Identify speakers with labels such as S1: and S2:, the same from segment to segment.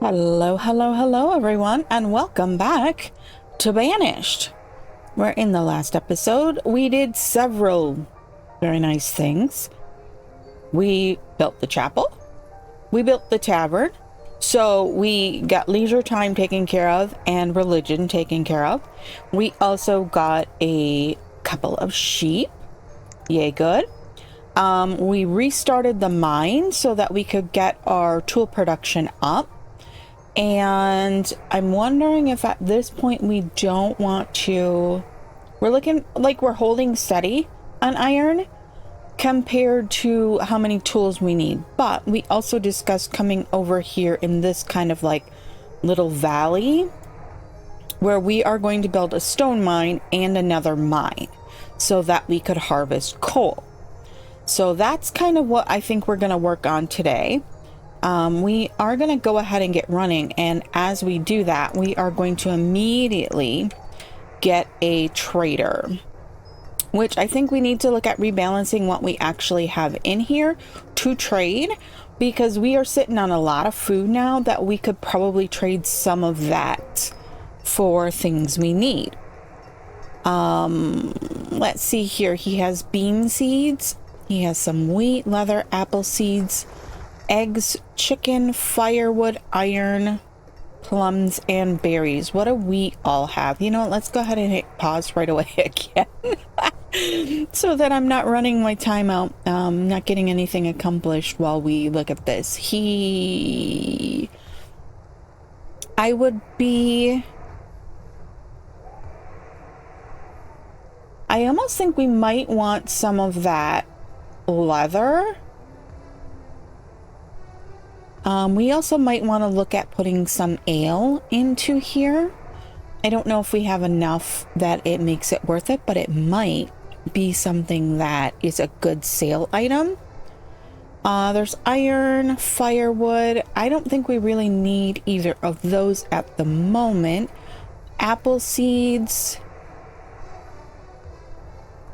S1: Hello, hello, hello, everyone, and welcome back to Banished. Where in the last episode, we did several very nice things. We built the chapel, we built the tavern, so we got leisure time taken care of and religion taken care of. We also got a couple of sheep. Yay, good. We restarted the mine so that we could get our tool production up. And I'm wondering if at this point we don't want to... We're looking like we're holding steady on iron compared to how many tools we need. But we also discussed coming over here in this kind of like little valley where we are going to build a stone mine and another mine so that we could harvest coal. So that's kind of what I think we're going to work on today. We are going to go ahead and get running, and as we do that, we are going to immediately get a trader, which I think we need to look at rebalancing what we actually have in here to trade, because we are sitting on a lot of food now that we could probably trade some of that for things we need. Let's see here. He has bean seeds. He has some wheat, leather, apple seeds, eggs, chicken, firewood, iron, plums, and berries. What do we all have? You know what? Let's go ahead and hit pause right away again so that I'm not running my time out, not getting anything accomplished while we look at this. I almost think we might want some of that leather. We also might want to look at putting some ale into here. I don't know if we have enough that it makes it worth it, but it might be something that is a good sale item. There's iron, firewood. I don't think we really need either of those at the moment. Apple seeds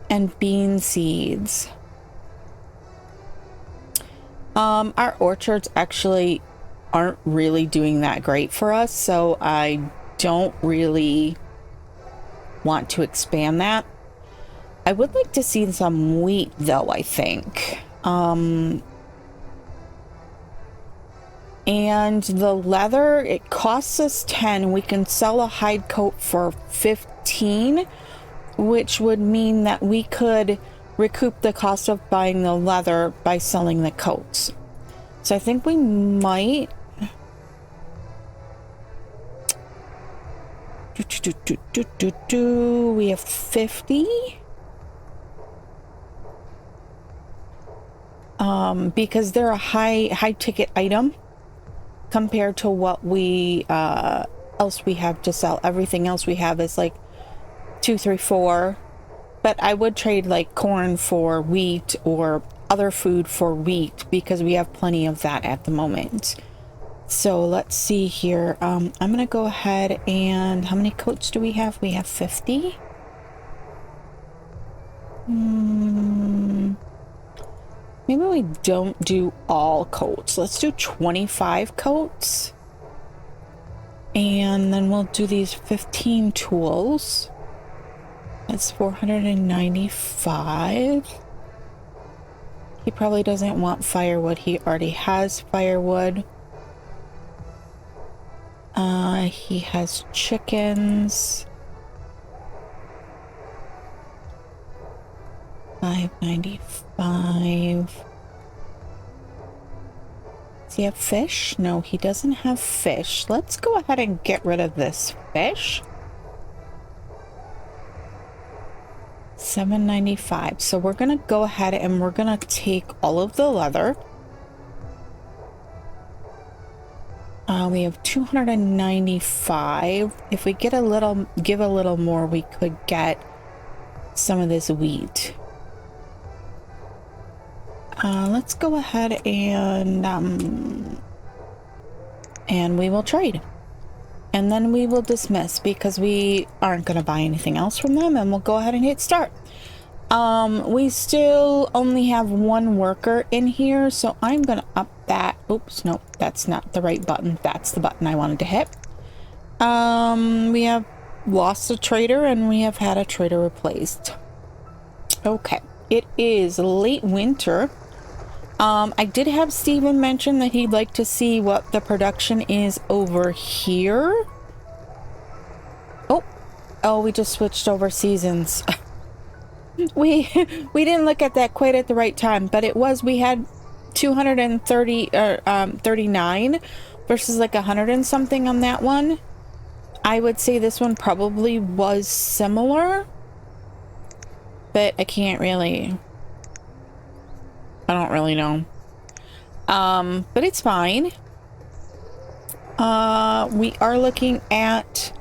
S1: and bean seeds. Our orchards actually aren't really doing that great for us, so I don't really want to expand that. I would like to see some wheat though, I think. And the leather, it costs us 10. We can sell a hide coat for 15, which would mean that we could recoup the cost of buying the leather by selling the coats. So I think we might we have 50 because they're a high ticket item compared to what we else we have to sell. Everything else we have is like 2, 3, 4. But I would trade like corn for wheat or other food for wheat because we have plenty of that at the moment. So let's see here. I'm going to go ahead and... How many coats do we have? We have 50. Maybe we don't do all coats. Let's do 25 coats. And then we'll do these 15 tools. That's 495. He probably doesn't want firewood. He already has firewood. He has chickens. 595. Does he have fish? No, he doesn't have fish. Let's go ahead and get rid of this fish. 795. So we're gonna go ahead and we're gonna take all of the leather. We have 295. If we get give a little more, we could get some of this wheat. Let's go ahead and we will trade. And then we will dismiss because we aren't going to buy anything else from them, and we'll go ahead and hit start. We still only have one worker in here, so I'm going to up that. Oops, no, that's not the right button. That's the button I wanted to hit. We have lost a trader and we have had a trader replaced. Okay, it is late winter. I did have Steven mention that he'd like to see what the production is over here. Oh, we just switched over seasons. we didn't look at that quite at the right time, but it was, we had 230 39 versus like 100 and something on that one. I would say this one probably was similar, but I don't really know. But it's fine. We are looking at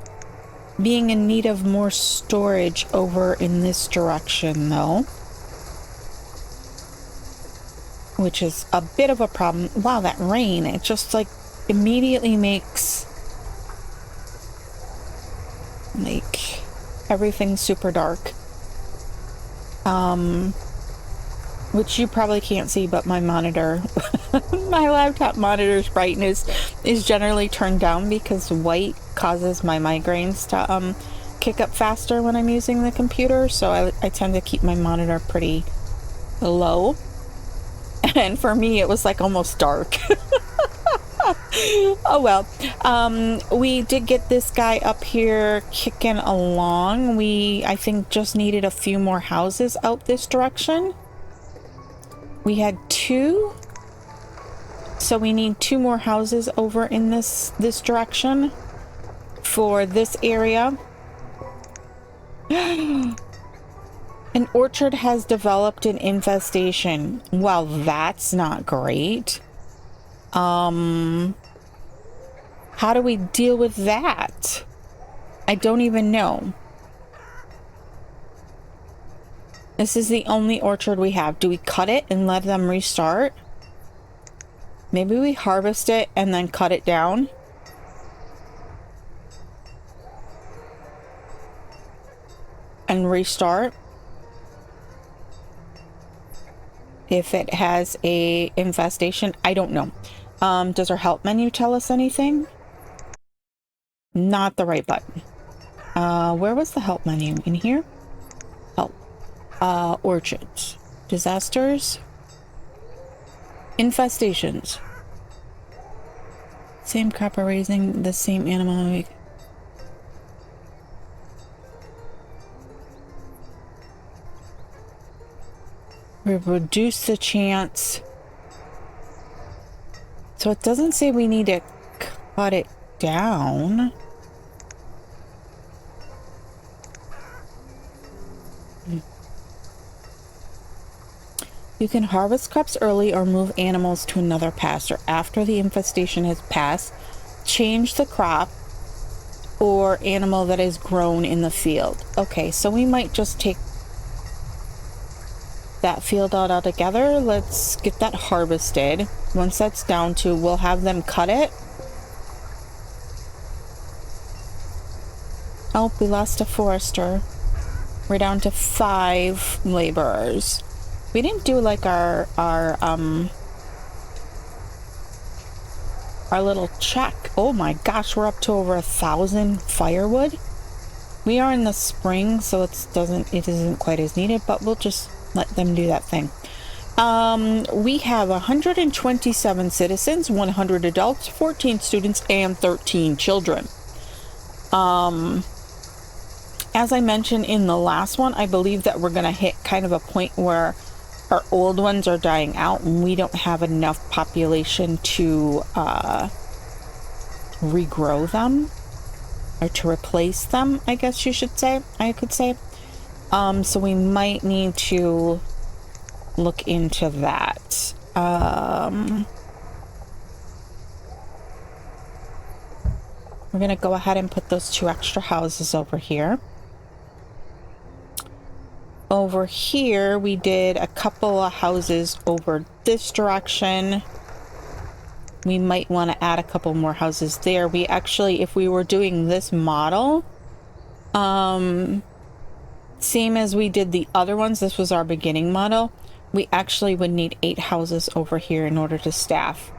S1: being in need of more storage over in this direction though, which is a bit of a problem. Wow, that rain, it just like immediately makes like everything super dark. Which you probably can't see, but my monitor, my laptop monitor's brightness is generally turned down because white causes my migraines to kick up faster when I'm using the computer. So I tend to keep my monitor pretty low. And for me, it was like almost dark. Oh well. We did get this guy up here kicking along. I think just needed a few more houses out this direction. We had 2, so we need 2 more houses over in this direction for this area. An orchard has developed an infestation. Well, that's not great. How do we deal with that? I don't even know. This is the only orchard we have. Do we cut it and let them restart? Maybe we harvest it and then cut it down. And restart. If it has a infestation, I don't know. Does our help menu tell us anything? Not the right button. Where was the help menu? In here? Help. Orchards. Disasters. Infestations. Same crop are raising the same animal. We reduce the chance. So it doesn't say we need to cut it down. You can harvest crops early or move animals to another pasture after the infestation has passed. Change the crop or animal that is grown in the field. Okay, so we might just take that field out altogether. Let's get that harvested. Once that's down to, we'll have them cut it. Oh, we lost a forester. We're down to 5 laborers. We didn't do like our little check. Oh my gosh, we're up to over 1,000 firewood. We are in the spring, so it isn't quite as needed, but we'll just let them do that thing. We have 127 citizens, 100 adults, 14 students, and 13 children. As I mentioned in the last one, I believe that we're going to hit kind of a point where our old ones are dying out and we don't have enough population to regrow them or to replace them, I guess I could say. So we might need to look into that. We're going to go ahead and put those 2 extra houses over here. Over here, we did a couple of houses over this direction. We might want to add a couple more houses there. We actually, if we were doing this model, same as we did the other ones, this was our beginning model, we actually would need 8 houses over here in order to staff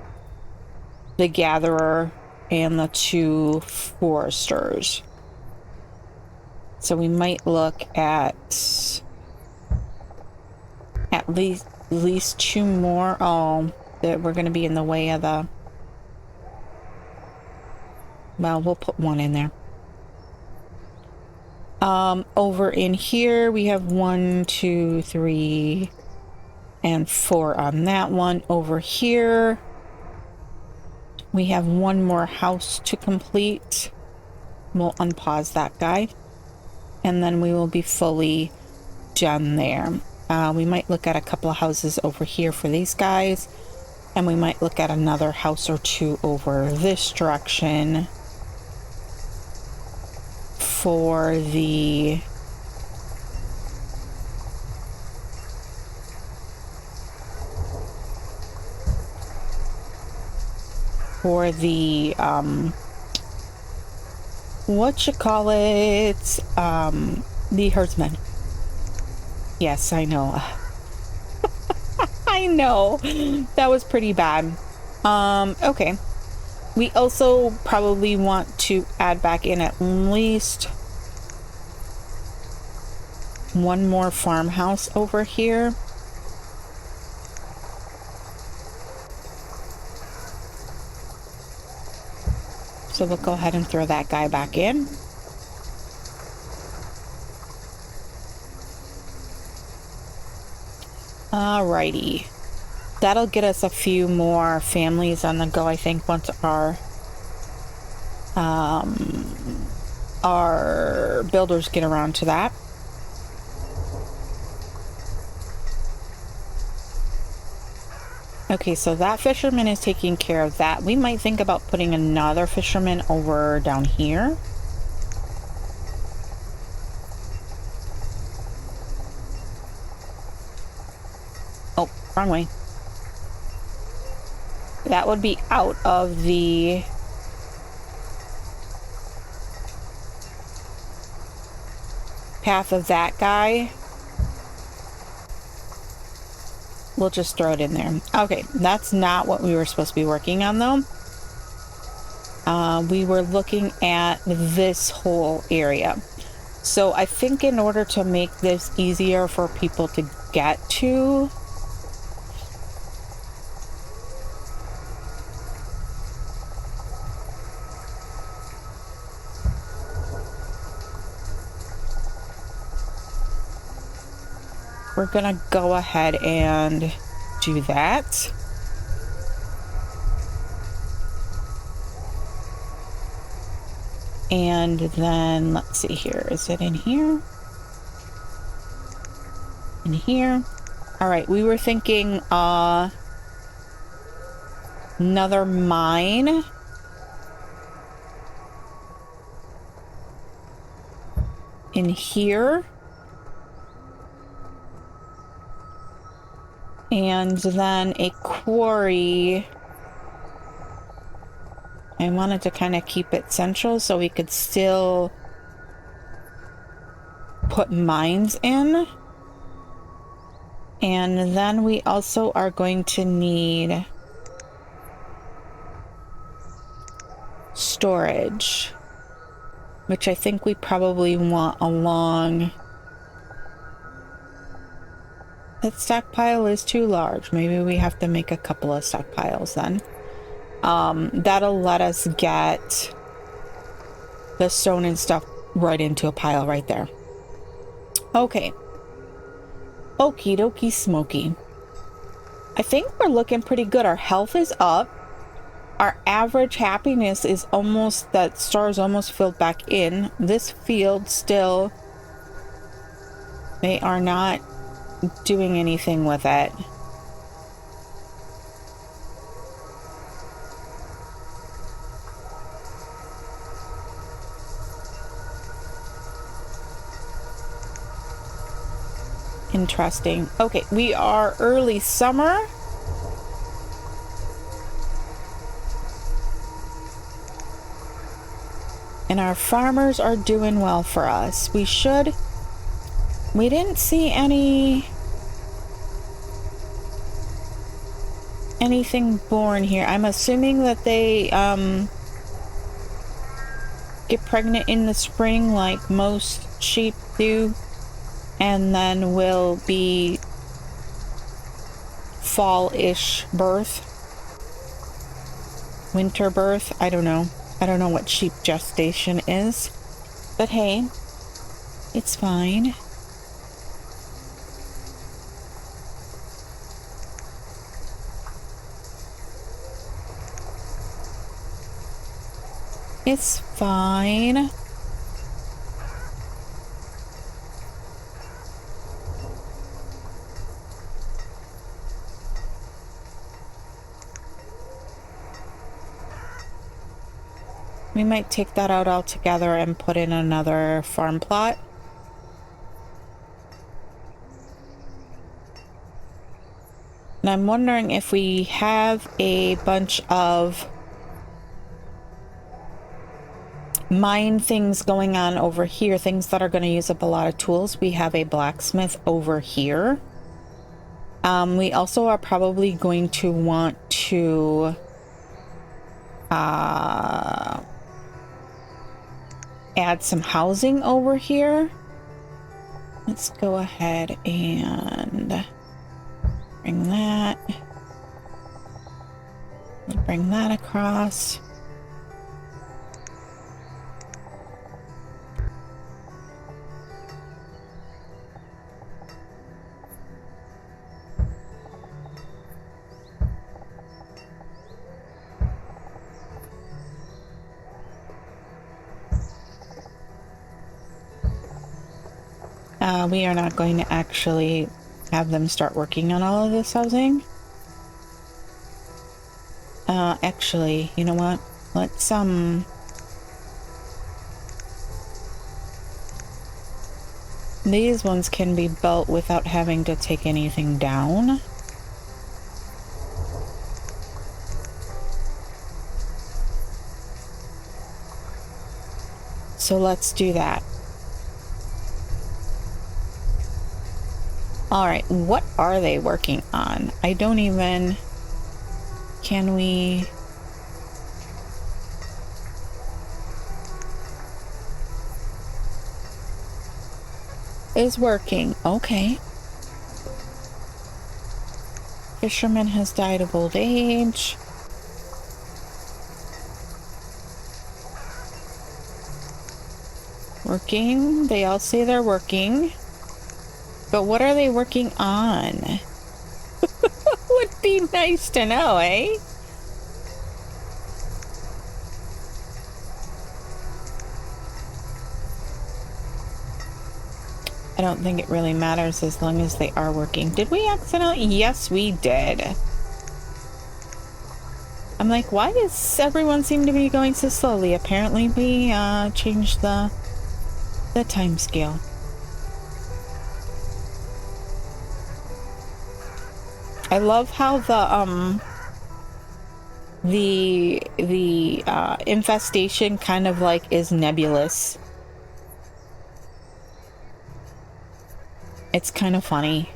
S1: the gatherer and the 2 foresters. So we might look at least 2 more. Oh, that we're going to be in the way of the... Well, we'll put 1 in there. Over in here, we have 1, 2, 3, and 4 on that one. Over here, we have 1 more house to complete. We'll unpause that guy. And then we will be fully done there. We might look at a couple of houses over here for these guys. And we might look at another house or 2 over this direction for the the herdsmen. Yes, I know. I know. That was pretty bad. Okay. We also probably want to add back in at least 1 more farmhouse over here. So we'll go ahead and throw that guy back in. Alrighty. That'll get us a few more families on the go, I think, once our builders get around to that. Okay, so that fisherman is taking care of that. We might think about putting another fisherman over down here. Oh, wrong way. That would be out of the path of that guy. We'll just throw it in there. Okay, that's not what we were supposed to be working on, though. We were looking at this whole area. So I think in order to make this easier for people to get to, we're gonna go ahead and do that. And then let's see here. Is it in here? In here. All right, we were thinking another mine. In here. And then a quarry. I wanted to kind of keep it central so we could still put mines in. And then we also are going to need storage, which I think we probably want along. That stockpile is too large. Maybe we have to make a couple of stockpiles then. That'll let us get the stone and stuff right into a pile right there. Okay. Okie dokie smoky. I think we're looking pretty good. Our health is up. Our average happiness is almost, that star's almost filled back in. This field still, they are not doing anything with it. Interesting. Okay, we are early summer. And our farmers are doing well for us. We didn't see any anything born here. I'm assuming that they get pregnant in the spring like most sheep do, and then will be fall-ish birth. Winter birth. I don't know. I don't know what sheep gestation is. But hey, it's fine. It's fine. We might take that out altogether and put in another farm plot. And I'm wondering if we have a bunch of mine things going on over here, things that are going to use up a lot of tools. We have a blacksmith over here. We also are probably going to want to add some housing over here. Let's go ahead and bring that. Bring that across. We are not going to actually have them start working on all of this housing. Actually, you know what? Let's, these ones can be built without having to take anything down. So let's do that. Alright, what are they working on? I don't even... Can we... Is working. Okay. Fisherman has died of old age. Working. They all say they're working. But what are they working on? Would be nice to know, eh? I don't think it really matters as long as they are working. Did we accidentally? Yes, we did. I'm like, why does everyone seem to be going so slowly? Apparently we changed the time scale. I love how the infestation kind of like is nebulous. It's kind of funny.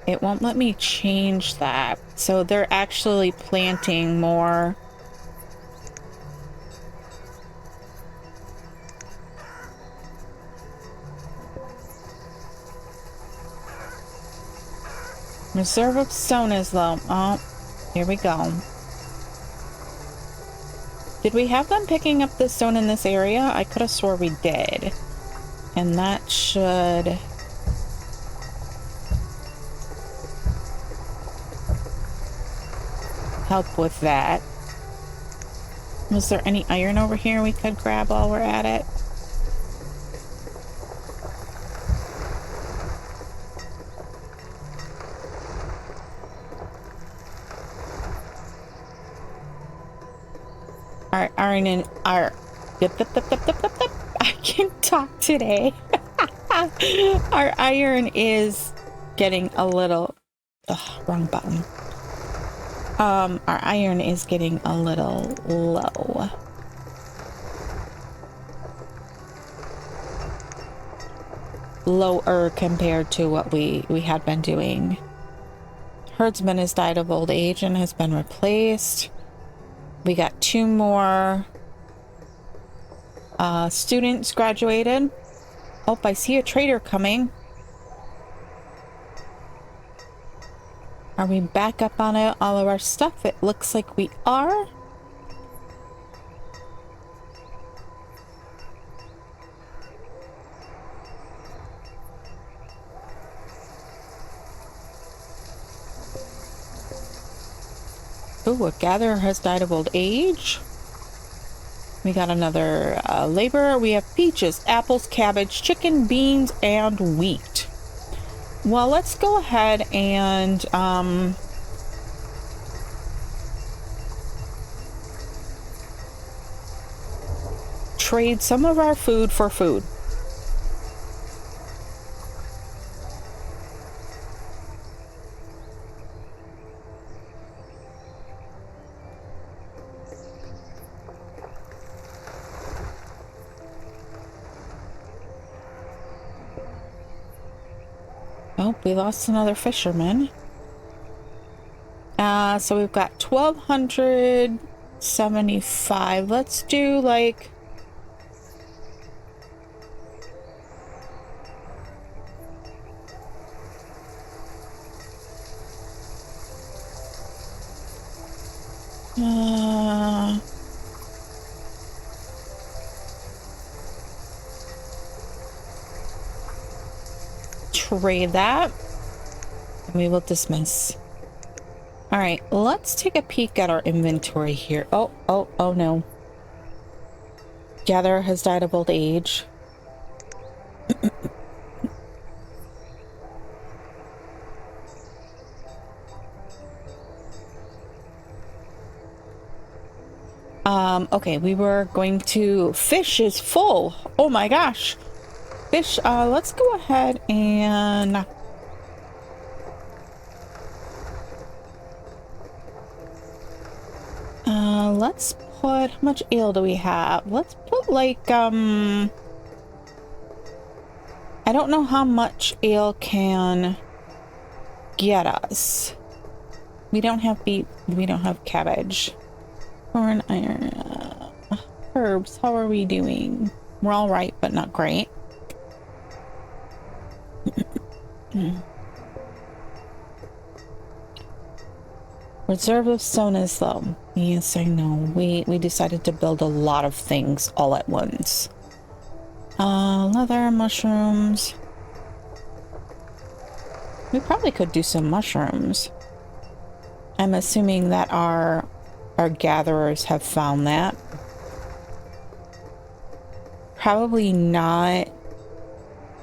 S1: It won't let me change that. So they're actually planting more. Reserve of stone is low. Oh, here we go. Did we have them picking up the stone in this area? I could have swore we did. And that should... help with that. Was there any iron over here we could grab while we're at it? Our iron and our... I can talk today. Our iron is getting a little... Ugh, wrong button. Our iron is getting a little low. lower compared to what we had been doing. Herdsman has died of old age and has been replaced. We got 2 more students graduated. Oh, I see a trader coming. Are we back up on it, all of our stuff? It looks like we are. Ooh, a gatherer has died of old age. We got another laborer. We have peaches, apples, cabbage, chicken, beans, and wheat. Well, let's go ahead and trade some of our food for food. Oh, we lost another fisherman. So we've got 1,275. Let's do like... trade that. We will dismiss. All right, let's take a peek at our inventory here. Oh no. Gatherer has died of old age. Okay, we were going to... Fish is full. Oh my gosh. Fish, let's go ahead and... let's put... How much ale do we have? Let's put like, I don't know how much ale can get us. We don't have beet. We don't have cabbage. Corn, iron, herbs. How are we doing? We're all right, but not great. Reserve of stone is low. Yes, I know. We decided to build a lot of things all at once. Leather, mushrooms. We probably could do some mushrooms. I'm assuming that our gatherers have found that. Probably not.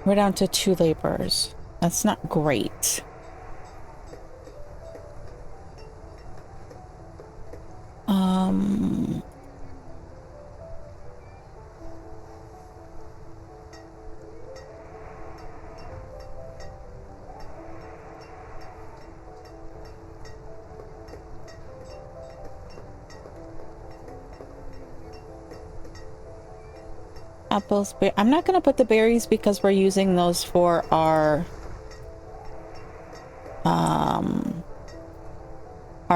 S1: We're down to 2 laborers. That's not great. Apples, I'm not going to put the berries because we're using those for our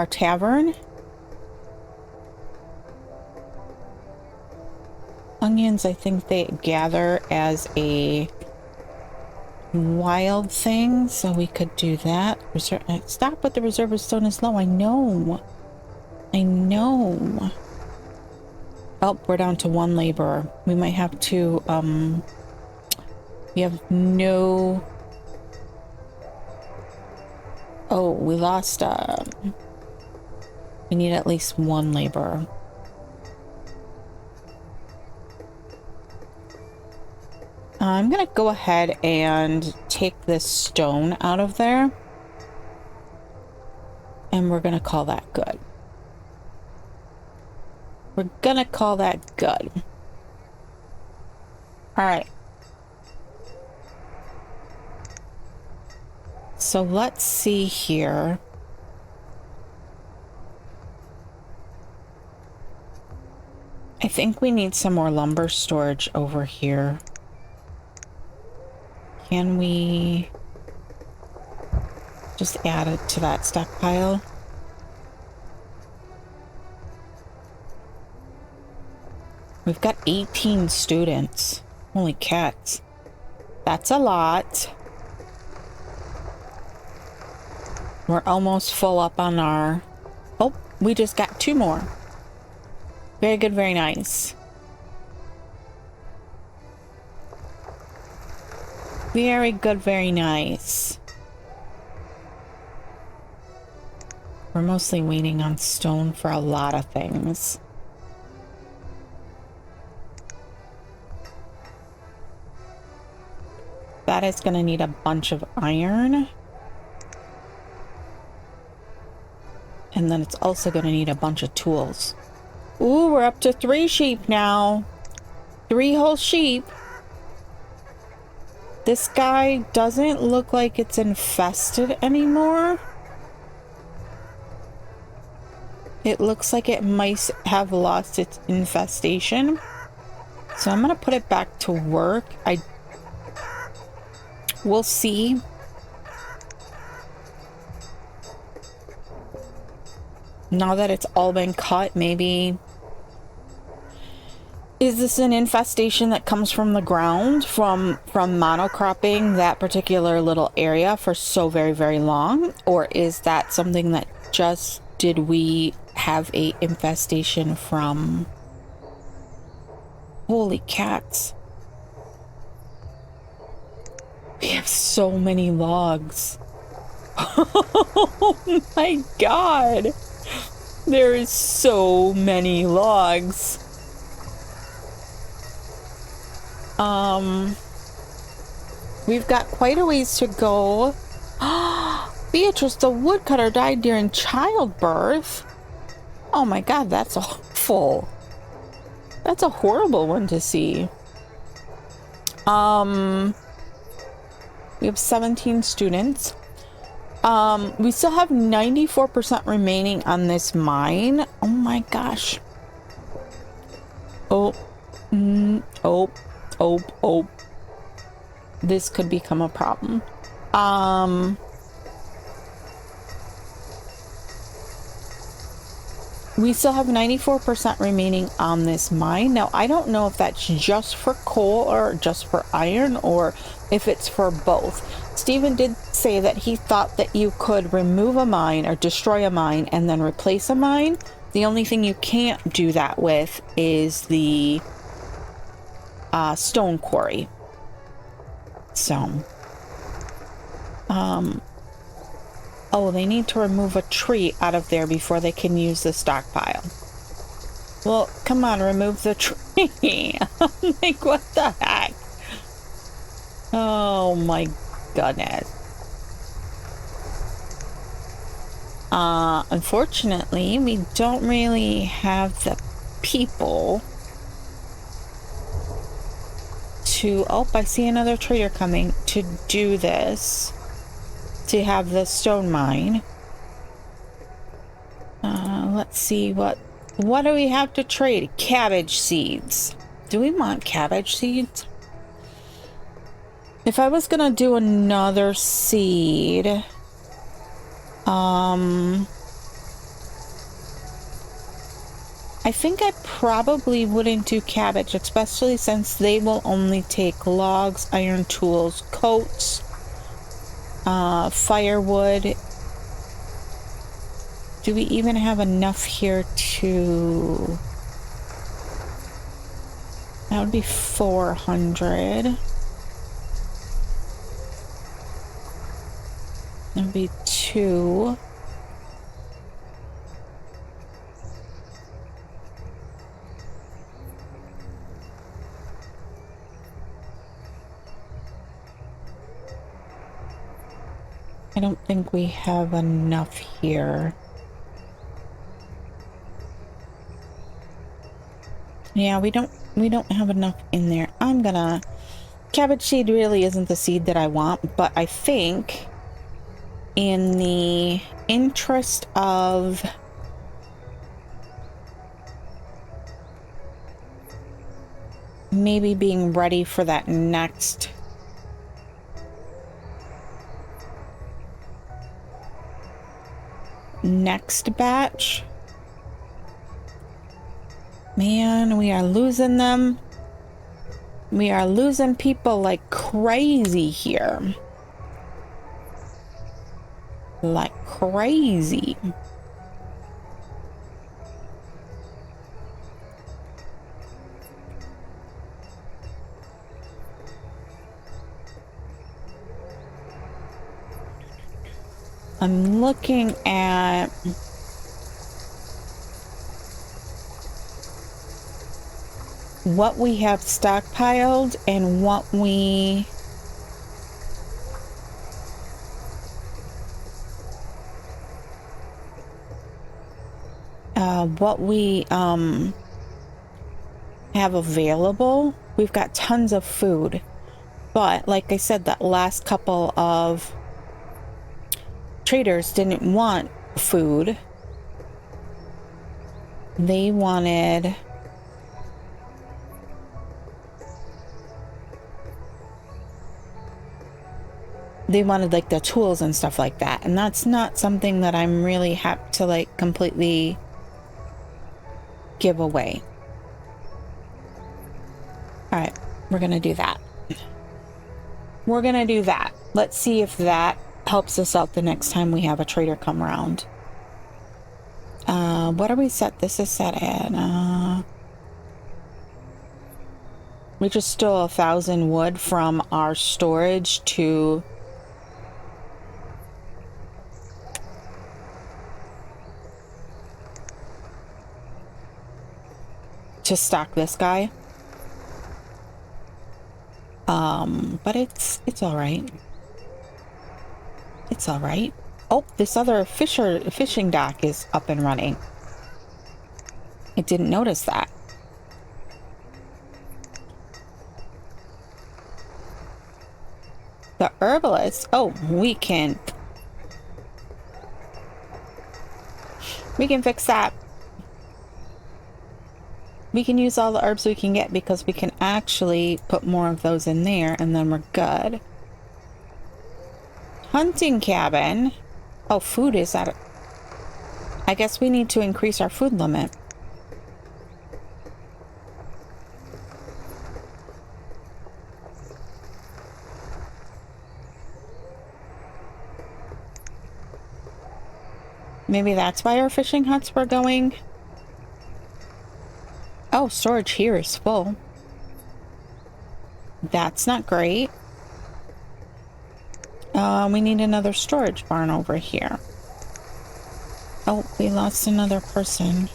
S1: tavern. Onions, I think they gather as a wild thing, so we could do that. Stop with the reserve of stone is low. I know. Oh, we're down to 1 laborer. We might have to, we have no... Oh, we lost, we need at least 1 laborer. I'm gonna go ahead and take this stone out of there. And we're gonna call that good. We're gonna call that good. Alright. So let's see here. I think we need some more lumber storage over here. Can we just add it to that stockpile? We've got 18 students. Holy cats. That's a lot. We're almost full up on our... Oh, we just got 2 more. Very good, very nice. Very good, very nice. We're mostly waiting on stone for a lot of things. That is going to need a bunch of iron. And then it's also going to need a bunch of tools. Ooh, we're up to 3 sheep now. 3 whole sheep. This guy doesn't look like it's infested anymore. It looks like it might have lost its infestation. So I'm going to put it back to work. We'll see. Now that it's all been cut, maybe... Is this an infestation that comes from the ground, from monocropping that particular little area for so very, very long? Or is that something that just... Did we have a infestation from... Holy cats. We have so many logs. Oh my god. There is so many logs. We've got quite a ways to go. Beatrice the woodcutter died during childbirth. Oh my god, that's awful. That's a horrible one to see. We have 17 students. We still have 94% remaining on this mine. Oh my gosh. Oh. Oh. This could become a problem. We still have 94% remaining on this mine. Now, I don't know if that's just for coal or just for iron, or if it's for both. Stephen did say that he thought that you could remove a mine or destroy a mine and then replace a mine. The only thing you can't do that with is the stone quarry. So, oh, they need to remove a tree out of there before they can use the stockpile. Well, come on, remove the tree. I'm like, what the heck? Oh my goodness. Unfortunately, we don't really have the people to... Oh, I see another trader coming to do this. To have the stone mine. Let's see, what do we have to trade? Cabbage seeds. Do we want cabbage seeds? If I was gonna do another seed, I think I probably wouldn't do cabbage, especially since they will only take logs, iron tools, coats, firewood. Do we even have enough here to... That would be 400. That would be 2. I don't think we have enough here. Yeah, we don't have enough in there. I'm gonna... Cabbage seed really isn't the seed that I want, but I think in the interest of maybe being ready for that next next batch. Man, we are losing them. We are losing people like crazy here. Like crazy. I'm looking at what we have stockpiled and what we have available. We've got tons of food, but like I said, that last couple of traders didn't want food. They wanted like the tools and stuff like that, and that's not something that I'm really happy to like completely give away. All right, we're gonna do that. We're gonna do that. Let's see if that helps us out the next time we have a trader come around. What are we set? This is set at we just stole 1,000 wood from our storage to stock this guy. But it's all right. It's all right. Oh, this other fishing dock is up and running. I didn't notice that. The herbalist. Oh, we can fix that. We can use all the herbs we can get because we can actually put more of those in there and then we're good. Hunting cabin. Oh, food is at it. I guess we need to increase our food limit. Maybe that's why our fishing huts were going. Oh, storage here is full. That's not great. We need another storage barn over here. Oh, we lost another person.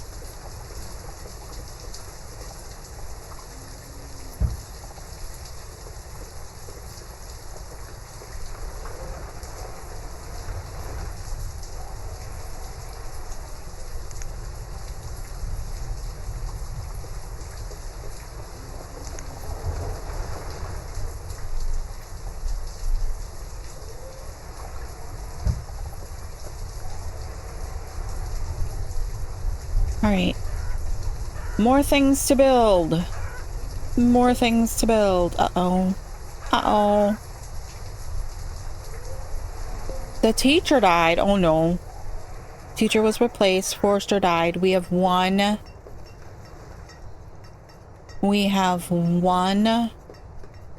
S1: All right. More things to build. More things to build. Uh-oh. Uh-oh. The teacher died. Oh, no. Teacher was replaced. Forester died. We have one. We have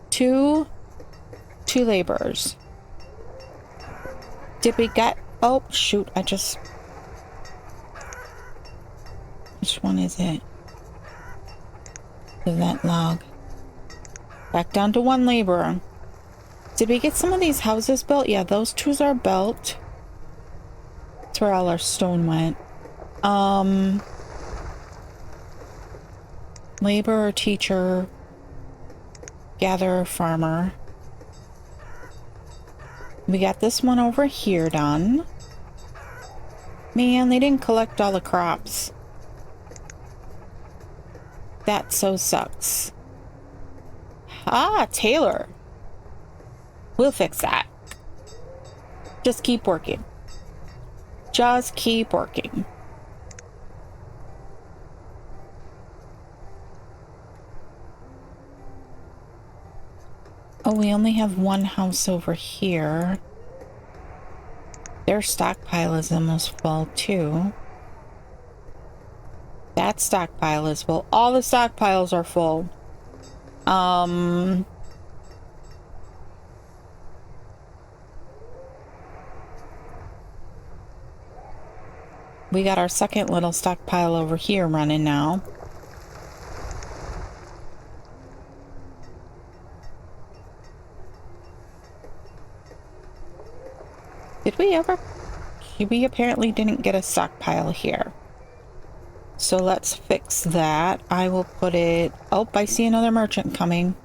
S1: two laborers. Did we get... Oh, shoot. Which one is it? The vent log. Back down to one laborer. Did we get some of these houses built? Yeah, those two are built. That's where all our stone went. Laborer, teacher, gatherer, farmer. We got this one over here done. Man, they didn't collect all the crops. That so sucks. Ah, Taylor. We'll fix that. Just keep working. Just keep working. Oh, we only have one house over here. Their stockpile is almost full too. That stockpile is full. All the stockpiles are full. We got our second little stockpile over here running now. Did we ever? We apparently didn't get a stockpile here. So let's fix that. I will put it... Oh, I see another merchant coming.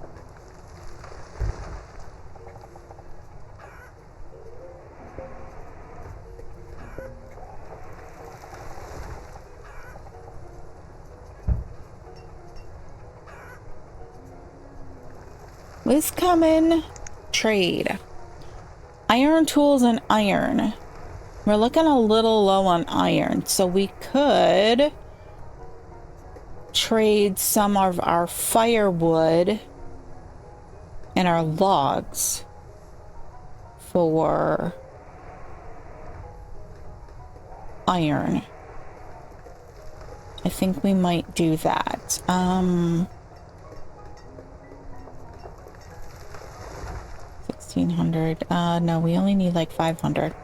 S1: Who's coming? Trade. Iron tools and iron. We're looking a little low on iron, so we could trade some of our firewood and our logs for iron. I think we might do that. 1,600. No, we only need like 500.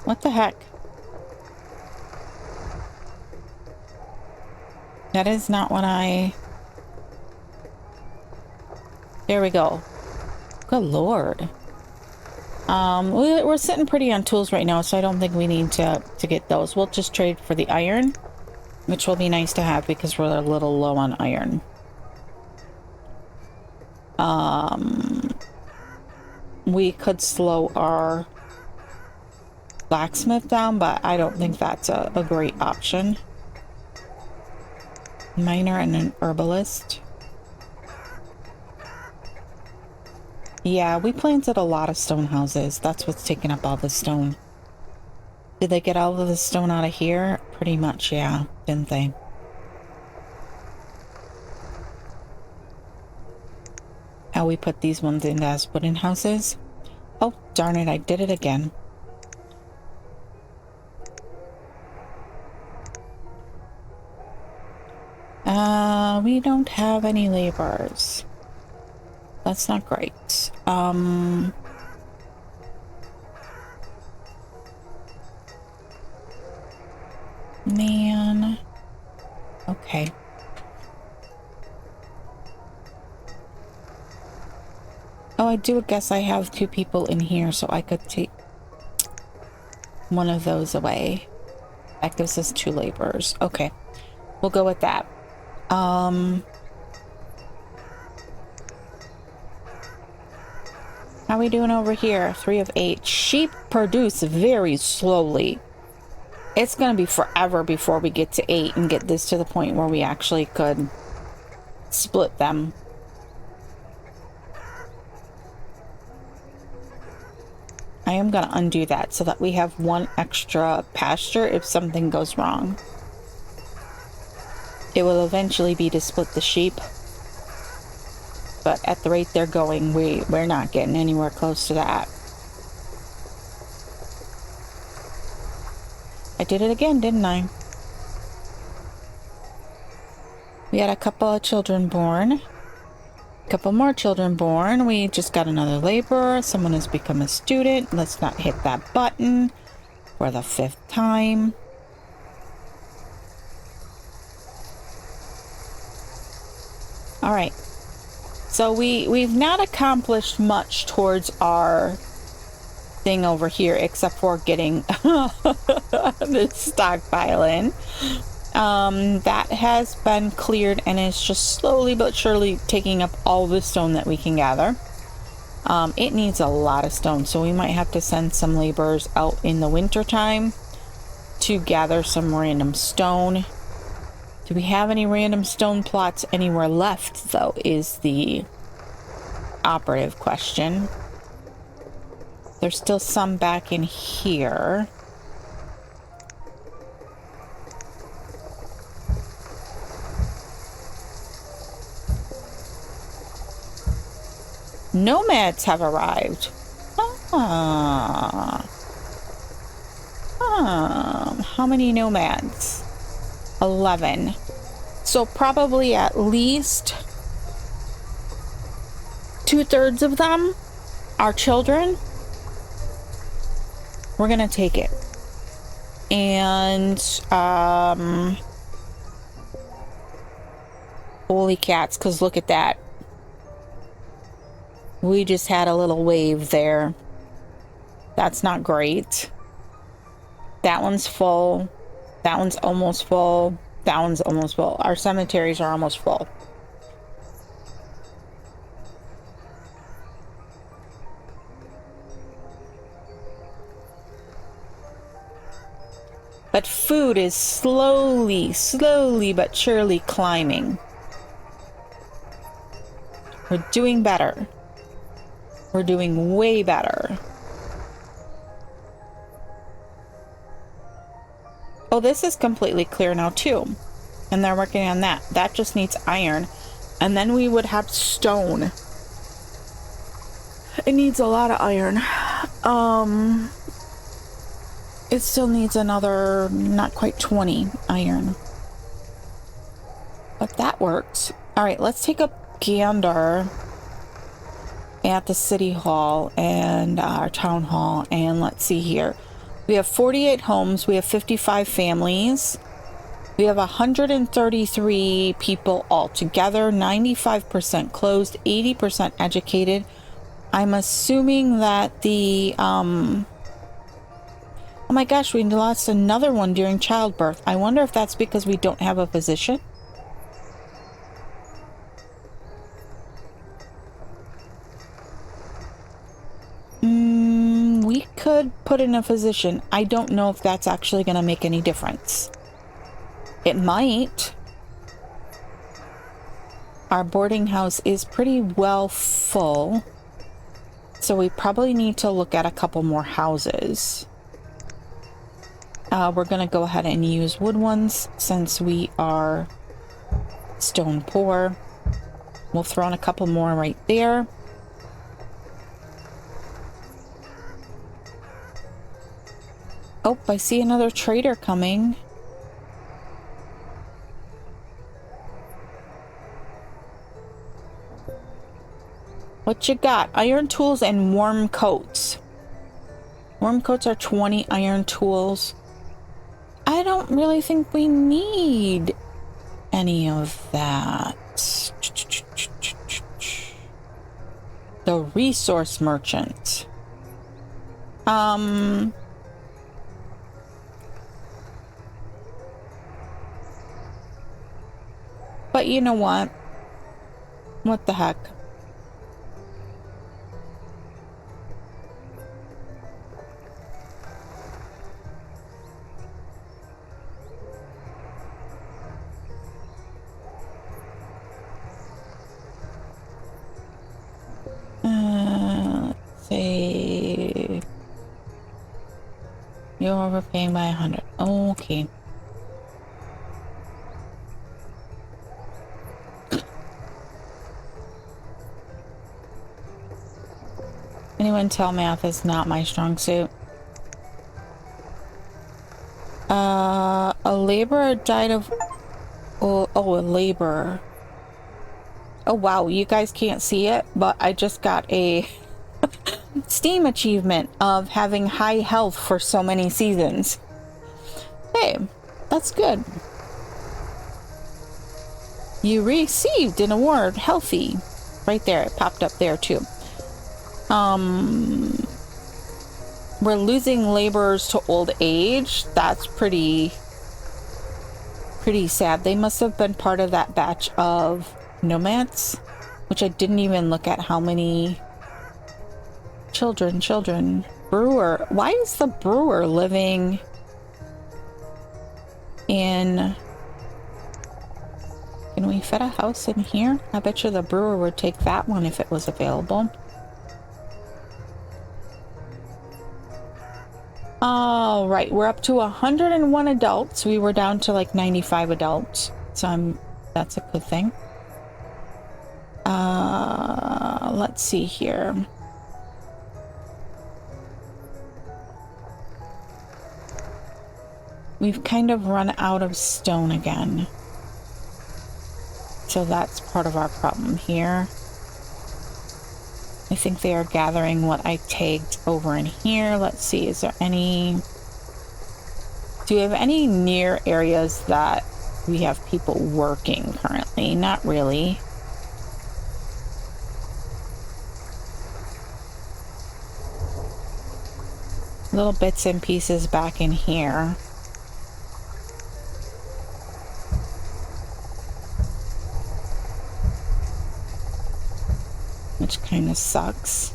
S1: What the heck? That is not what I... There we go. Good lord. We're sitting pretty on tools right now, so I don't think we need to get those. We'll just trade for the iron, which will be nice to have because we're a little low on iron. We could slow our blacksmith down, but I don't think that's a great option. Miner and an herbalist. Yeah, we planted a lot of stone houses. That's what's taking up all the stone. Did they get all of the stone out of here? Pretty much, yeah, didn't they? How we put these ones in as wooden houses? Oh, darn it, I did it again. We don't have any laborers. That's not great. Man. Okay. Oh, I do guess I have 2 people in here, so I could take one of those away. That gives us 2 laborers. Okay. We'll go with that. How are we doing over here? 3 of 8. Sheep produce very slowly. It's gonna be forever before we get to 8 and get this to the point where we actually could split them. I am gonna undo that so that we have 1 extra pasture if something goes wrong. It will eventually be to split the sheep, but at the rate they're going, we're not getting anywhere close to that. I did it again, didn't I? We had a couple of children born. A couple more children born. We just got another laborer. Someone has become a student. Let's not hit that button for the 5th time. All right. So we've not accomplished much towards our thing over here, except for getting the stockpile in. That has been cleared and is just slowly but surely taking up all the stone that we can gather. It needs a lot of stone, so we might have to send some laborers out in the winter time to gather some random stone. Do we have any random stone plots anywhere left, though, is the operative question. There's still some back in here. Nomads have arrived. How many nomads? 11. So probably at least 2/3 of them are children. We're gonna take it. And holy cats, because look at that. We just had a little wave there. That's not great. That one's full. That one's almost full. That one's almost full. Our cemeteries are almost full. But food is slowly but surely climbing. We're doing better. We're doing way better. Oh, this is completely clear now too. And they're working on that. That just needs iron. And then we would have stone. It needs a lot of iron. It still needs another, not quite 20 iron. But that works. All right, let's take a gander at the city hall and our town hall. And let's see here. We have 48 homes. We have 55 families. We have 133 people altogether. 95% closed, 80% educated. I'm assuming that the, oh my gosh, we lost another one during childbirth. I wonder if that's because we don't have a physician. We could put in a physician. I don't know if that's actually going to make any difference. It might. Our boarding house is pretty well full. So we probably need to look at a couple more houses. We're going to go ahead and use wood ones since we are stone poor. We'll throw in a couple more right there. Oh, I see another trader coming. What you got? Iron tools and warm coats. Warm coats are 20 iron tools. I don't really think we need any of that. The resource merchant. But you know what? What the heck? Let's see. You're overpaying by 100. Okay. Anyone tell math is not my strong suit? A laborer died of... Oh, a laborer. Oh, wow. You guys can't see it, but I just got a Steam achievement of having high health for so many seasons. Hey, that's good. You received an award, healthy. Right there. It popped up there, too. We're losing laborers to old age. That's pretty sad. They must have been part of that batch of nomads, which I didn't even look at how many children. Brewer. Why is the brewer living in... Can we fit a house in here? I bet you the brewer would take that one if it was available. All right, we're up to 101 adults. We were down to like 95 adults. So that's a good thing. Let's see here. We've kind of run out of stone again. So that's part of our problem here. I think they are gathering what I tagged over in here. Let's see, is there any... Do we have any near areas that we have people working currently? Not really. Little bits and pieces back in here. Which kind of sucks.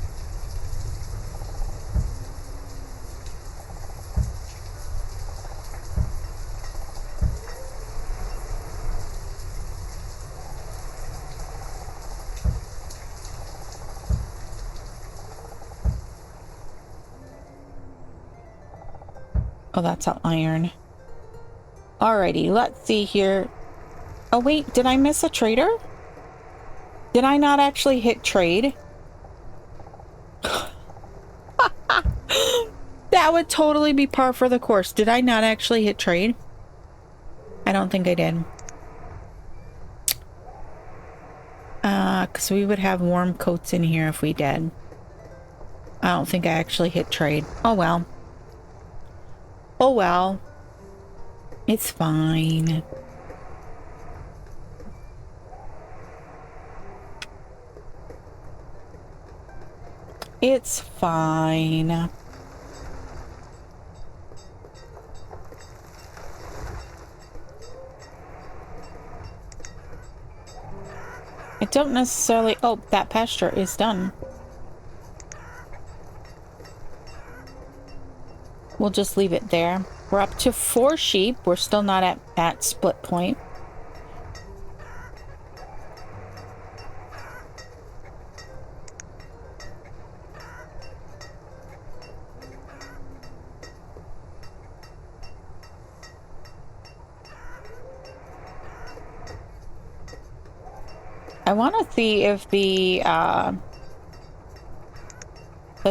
S1: Oh, that's all iron. Alrighty, let's see here. Oh wait, did I miss a trader? Did I not actually hit trade? That would totally be par for the course. Did I not actually hit trade? I don't think I did. Because we would have warm coats in here if we did. I don't think I actually hit trade. Oh well. Oh well. It's fine. It's fine. I don't necessarily... Oh, that pasture is done. We'll just leave it there. We're up to 4 sheep. We're still not at split point. I want to see if the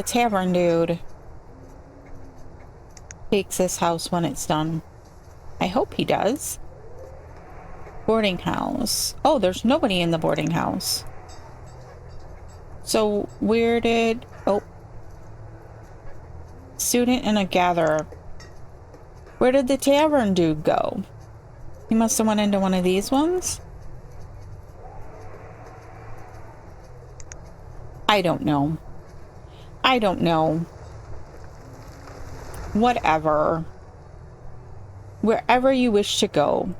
S1: tavern dude takes this house when it's done. I hope he does. Boarding house. Oh, there's nobody in the boarding house. So where did... Oh. Student and a gatherer. Where did the tavern dude go? He must have went into one of these ones. I don't know. I don't know. Whatever. Wherever you wish to go.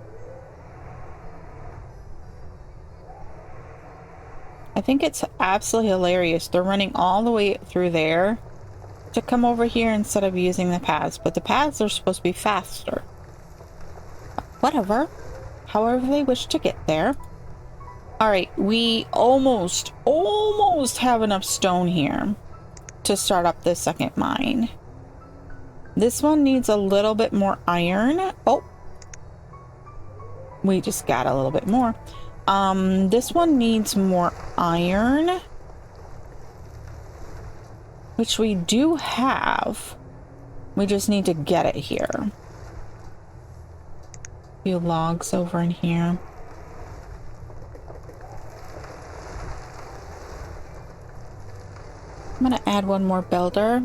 S1: I think it's absolutely hilarious. They're running all the way through there to come over here instead of using the paths. But the paths are supposed to be faster. Whatever. However they wish to get there. Alright, we almost have enough stone here to start up the second mine. This one needs a little bit more iron. Oh, we just got a little bit more. This one needs more iron, which we do have. We just need to get it here. A few logs over in here. I'm gonna add one more builder.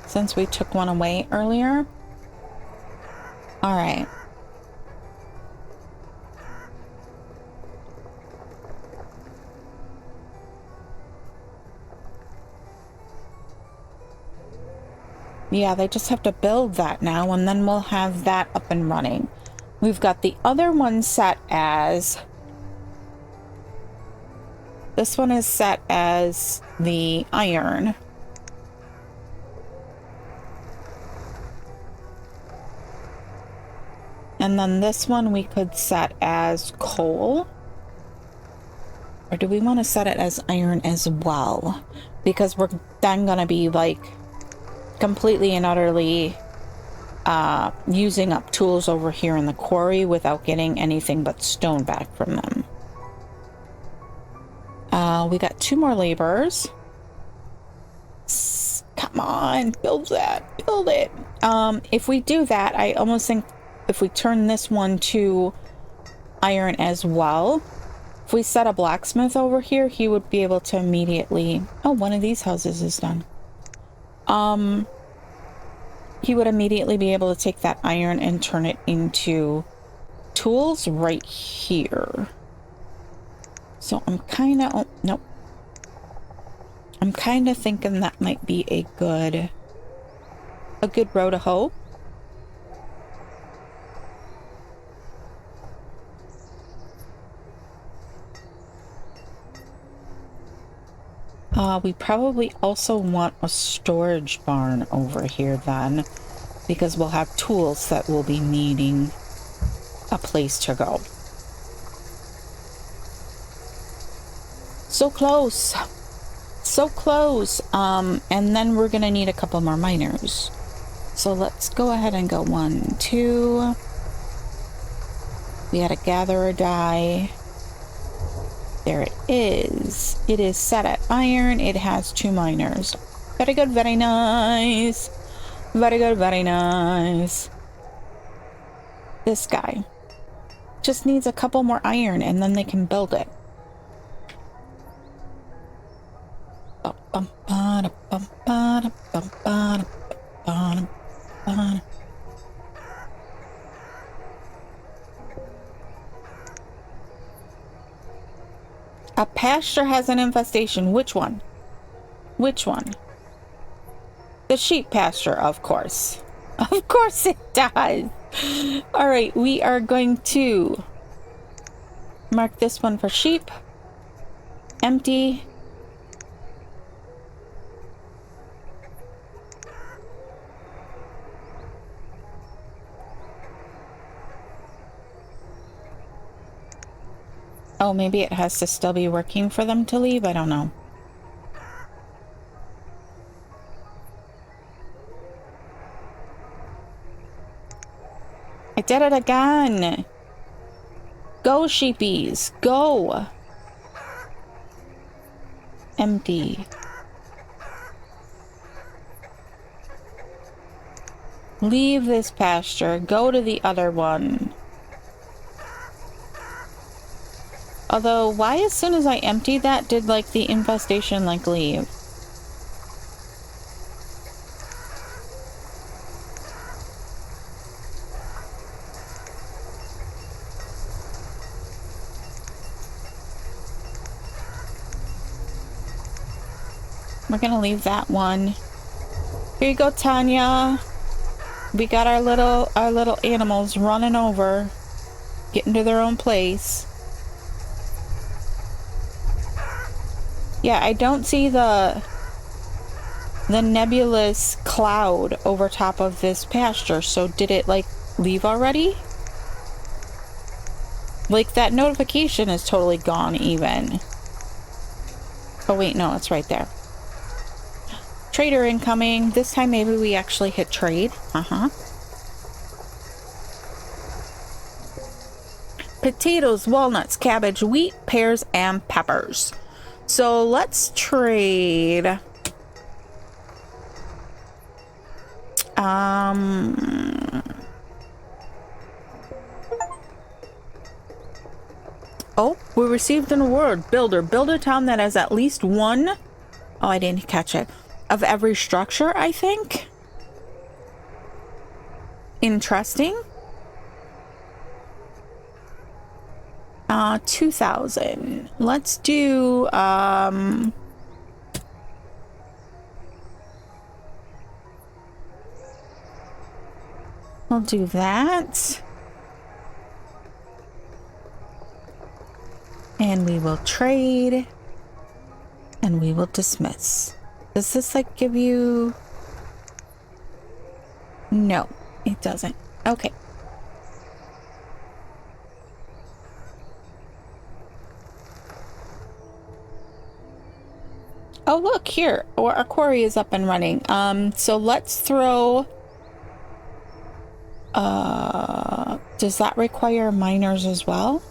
S1: Since we took one away earlier. All right. Yeah, they just have to build that now, and then we'll have that up and running. We've got the other one set as... This one is set as the iron. And then this one we could set as coal. Or do we want to set it as iron as well? Because we're then going to be like completely and utterly using up tools over here in the quarry without getting anything but stone back from them. We got 2 more laborers. Come on, build that, build it. If we do that, I almost think if we turn this one to iron as well, if we set a blacksmith over here, he would be able to immediately... Oh, one of these houses is done. He would immediately be able to take that iron and turn it into tools right here. So I'm kind of... Oh, nope. I'm kind of thinking that might be a good row to hoe. We probably also want a storage barn over here then, because we'll have tools that will be needing a place to go. So close. So close. And then we're gonna need a couple more miners. So let's go ahead and go 1, 2. We gotta gather a die. There it is. It is set at iron. It has 2 miners. Very good, very nice. Very good, very nice. This guy just needs a couple more iron and then they can build it. A pasture has an infestation. Which one? Which one? The sheep pasture, of course. Of course it does. All right, we are going to mark this one for sheep. Empty. Oh, maybe it has to still be working for them to leave? I don't know. I did it again! Go, sheepies! Go! Empty. Leave this pasture. Go to the other one. Although, why as soon as I emptied that did, like, the infestation, like, leave? We're gonna leave that one. Here you go, Tanya. We got our little animals running over, getting to their own place. Yeah, I don't see the nebulous cloud over top of this pasture, so did it, like, leave already? Like, that notification is totally gone, even. Oh, wait, no, it's right there. Trader incoming. This time, maybe we actually hit trade. Potatoes, walnuts, cabbage, wheat, pears, and peppers. So let's trade. Oh, we received an award. Builder. Build a town that has at least one. Oh, I didn't catch it. Of every structure, I think. Interesting. 2,000. Let's do, we'll do that. And we will trade. And we will dismiss. Does this, like, give you... No, it doesn't. Okay. Oh, look here. Our quarry is up and running. So let's throw... does that require miners as well?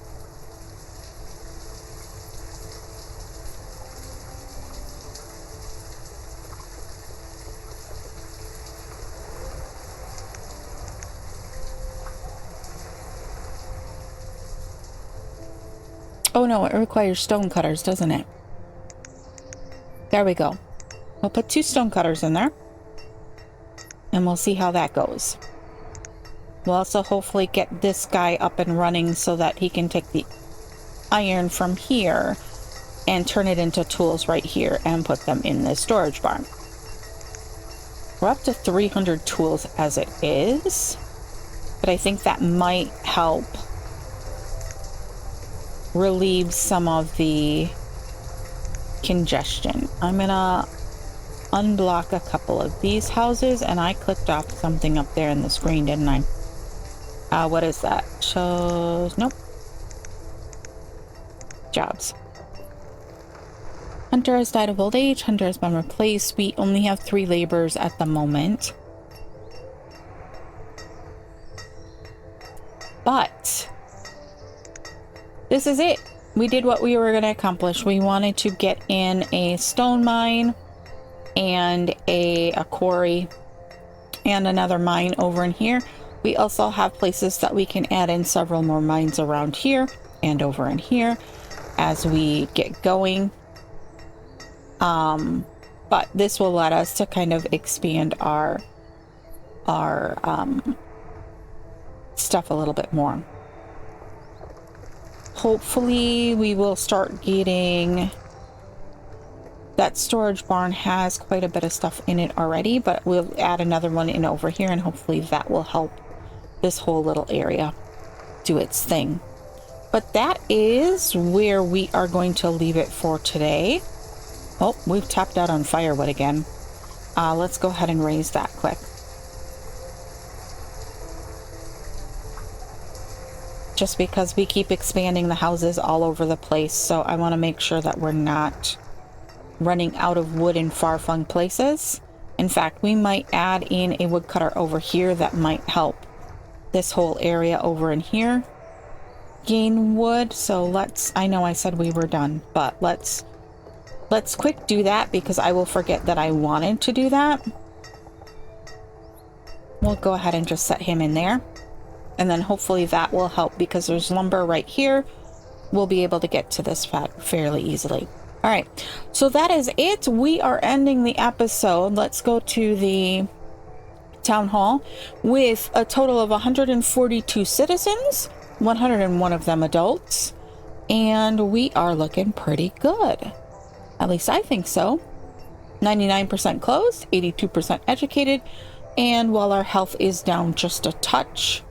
S1: Oh no, it requires stone cutters, doesn't it? There we go. We'll put 2 stone cutters in there. And we'll see how that goes. We'll also hopefully get this guy up and running so that he can take the iron from here and turn it into tools right here and put them in the storage barn. We're up to 300 tools as it is, but I think that might help relieve some of the congestion. I'm gonna unblock a couple of these houses, and I clicked off something up there in the screen, didn't I? What is that? Shows... Nope. Jobs. Hunter has died of old age. Hunter has been replaced. We only have 3 laborers at the moment. But this is it. We did what we were going to accomplish. We wanted to get in a stone mine and a quarry and another mine over in here. We also have places that we can add in several more mines around here and over in here as we get going. But this will let us to kind of expand our stuff a little bit more. Hopefully we will start getting... That storage barn has quite a bit of stuff in it already, but we'll add another one in over here, and hopefully that will help this whole little area do its thing. But that is where we are going to leave it for today. Oh, we've tapped out on firewood again. Let's go ahead and raise that quick. Just because we keep expanding the houses all over the place, so I want to make sure that we're not running out of wood in far-flung places. In fact, we might add in a woodcutter over here that might help this whole area over in here gain wood. So let's... I know I said we were done, but let's quick do that because I will forget that I wanted to do that. We'll go ahead and just set him in there. And then hopefully that will help because there's lumber right here. We'll be able to get to this fairly easily. All right, so that is it. We are ending the episode. Let's go to the town hall with a total of 142 citizens, 101 of them adults, and we are looking pretty good. At least I think so. 99% closed, 82% educated, and while our health is down just a touch,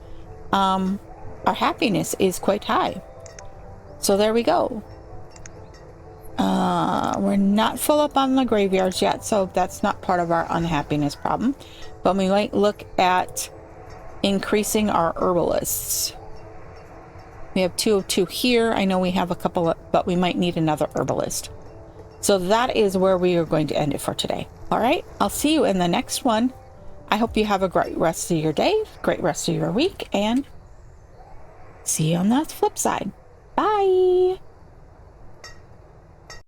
S1: our happiness is quite high. So there we go. We're not full up on the graveyards yet, so that's not part of our unhappiness problem. But we might look at increasing our herbalists. We have 202 here. I know we have a couple, but we might need another herbalist. So that is where we are going to end it for today. All right, I'll see you in the next one. I hope you have a great rest of your day, great rest of your week, and see you on the flip side. Bye.